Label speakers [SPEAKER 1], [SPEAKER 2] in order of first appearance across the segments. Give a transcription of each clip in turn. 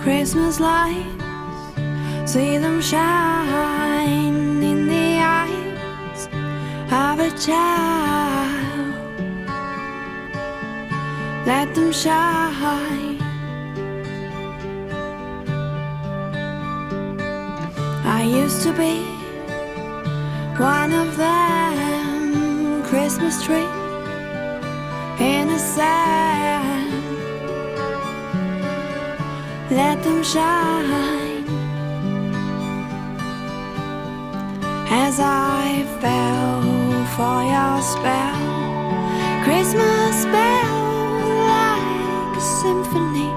[SPEAKER 1] Christmas lights, see them shine in the eyes of a child. Let them shine. I used to be one of them, Christmas tree in the sand. Let them shine. As I fell for your spell, Christmas spell, like a symphony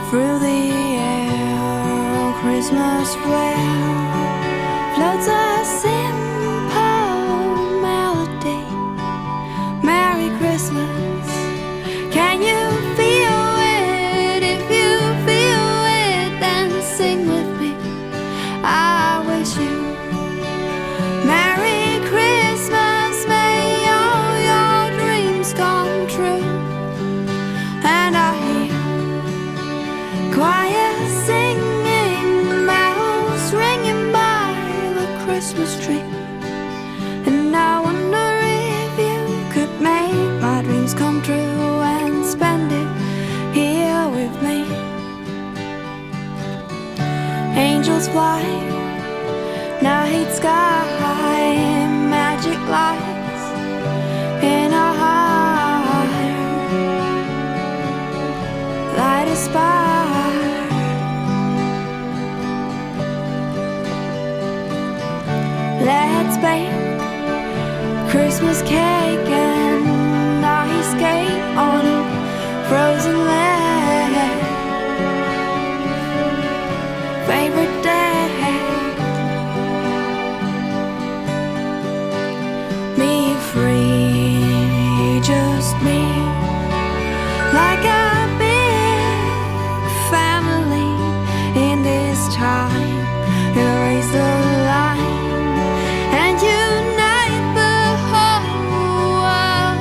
[SPEAKER 1] through the air. Christmas flare floats a simple melody. Merry Christmas. Can you feel it? If you feel it, then sing with me. I wish you Merry Christmas. May all your dreams come true. And I hear choir singing, bells ringing by the Christmas tree. And I wonder if you could make my dreams come true and spend it here with me. Angels fly, night sky, magic lights in our heart. Light a spark. Let's bake Christmas cake and ice skate on a frozen lake. Favorite day, me free, just me, like a big family in this time. Erase the line and unite the whole world.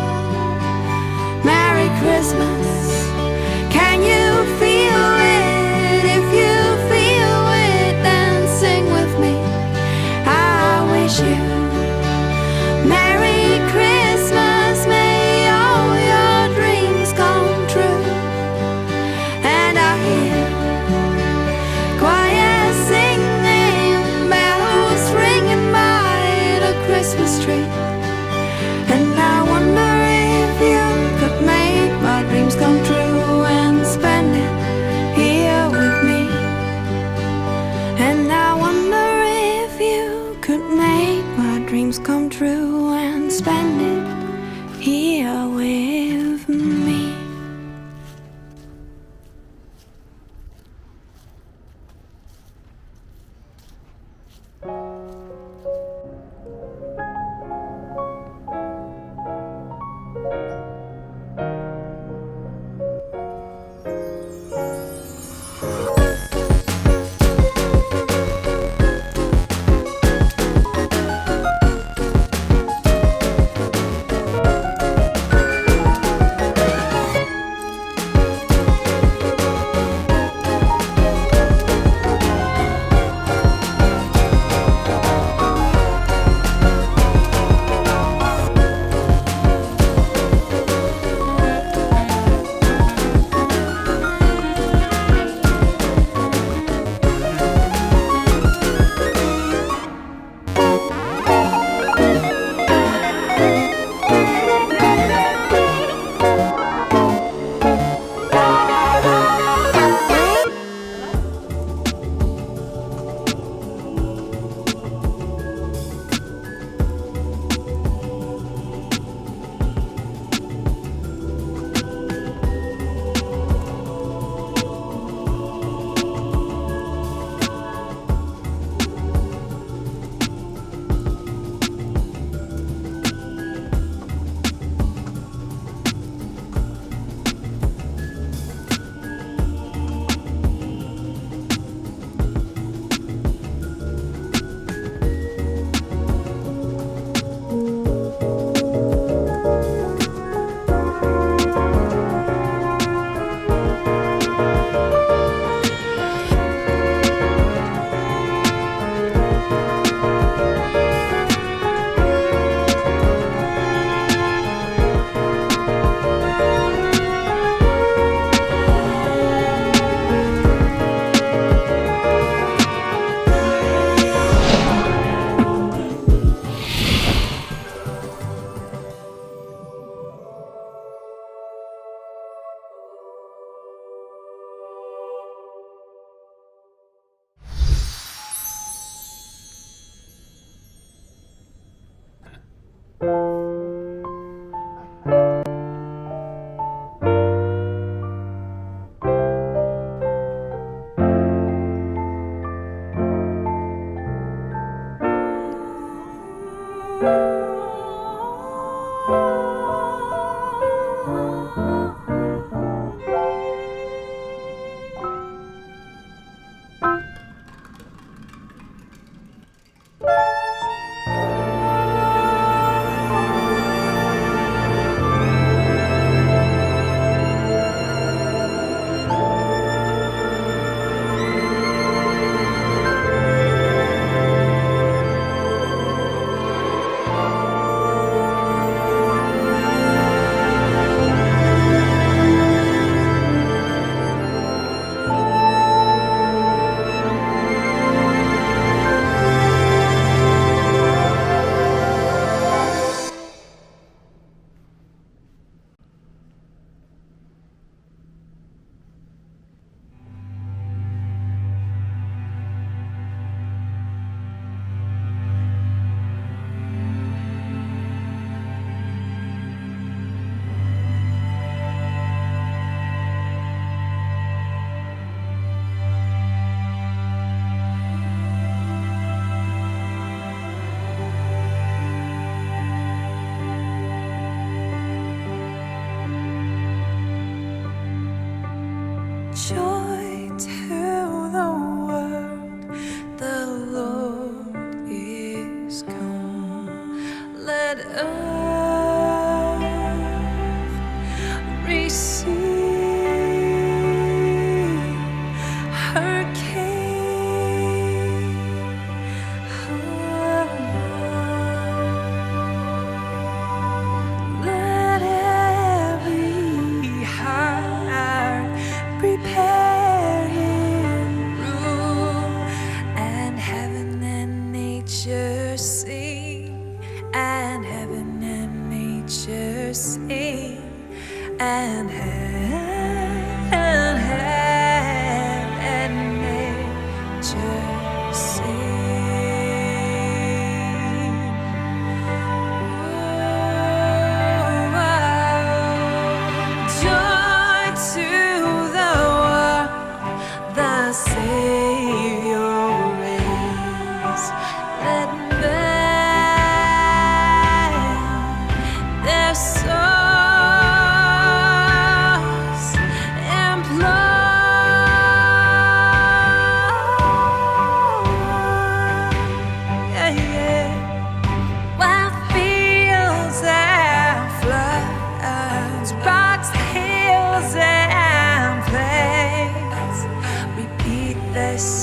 [SPEAKER 1] Merry Christmas.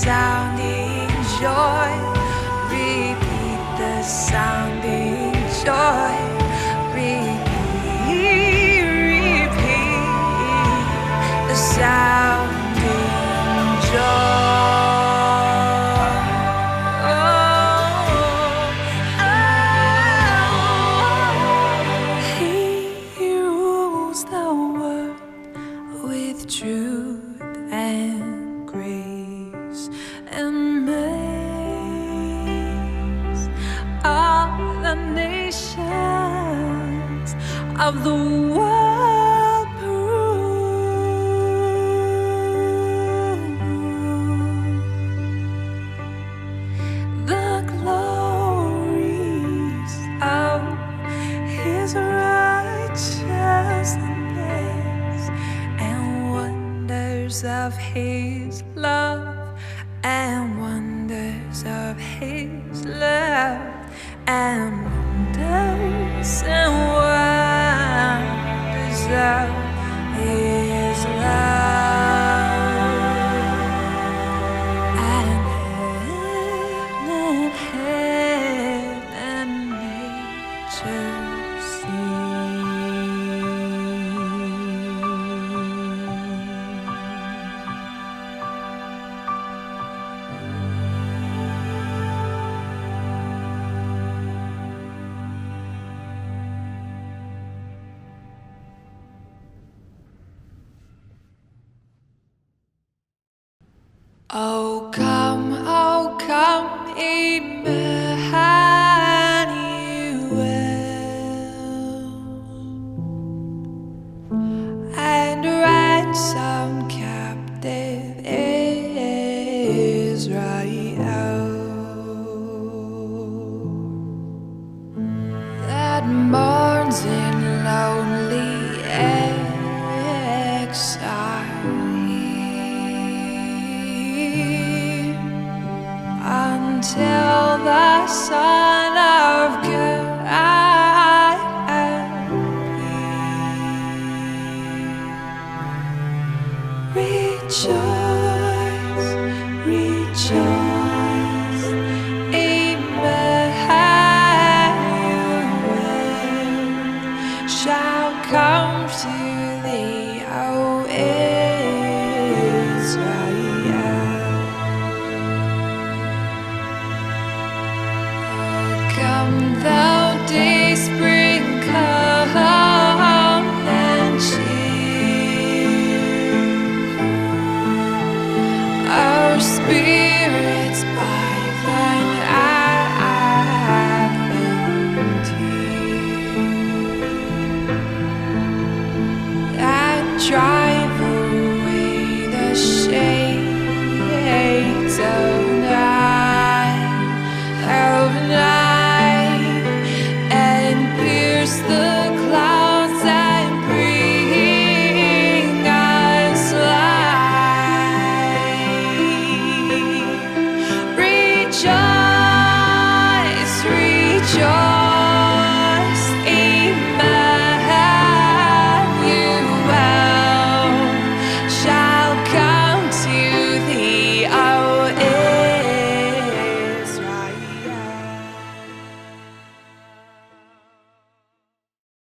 [SPEAKER 1] sounding joy. Repeat the sounding joy. Repeat, repeat the sounding joy. He rules the world with truth and grace, and makes all the nations of the world prove the glories of His righteousness and wonders of His love, and wonders of His love, and wonders and wonders of His love, and heaven and nature see. Oh come, Emmanuel, and ransom captive Israel that mourns in lonely exile until the sun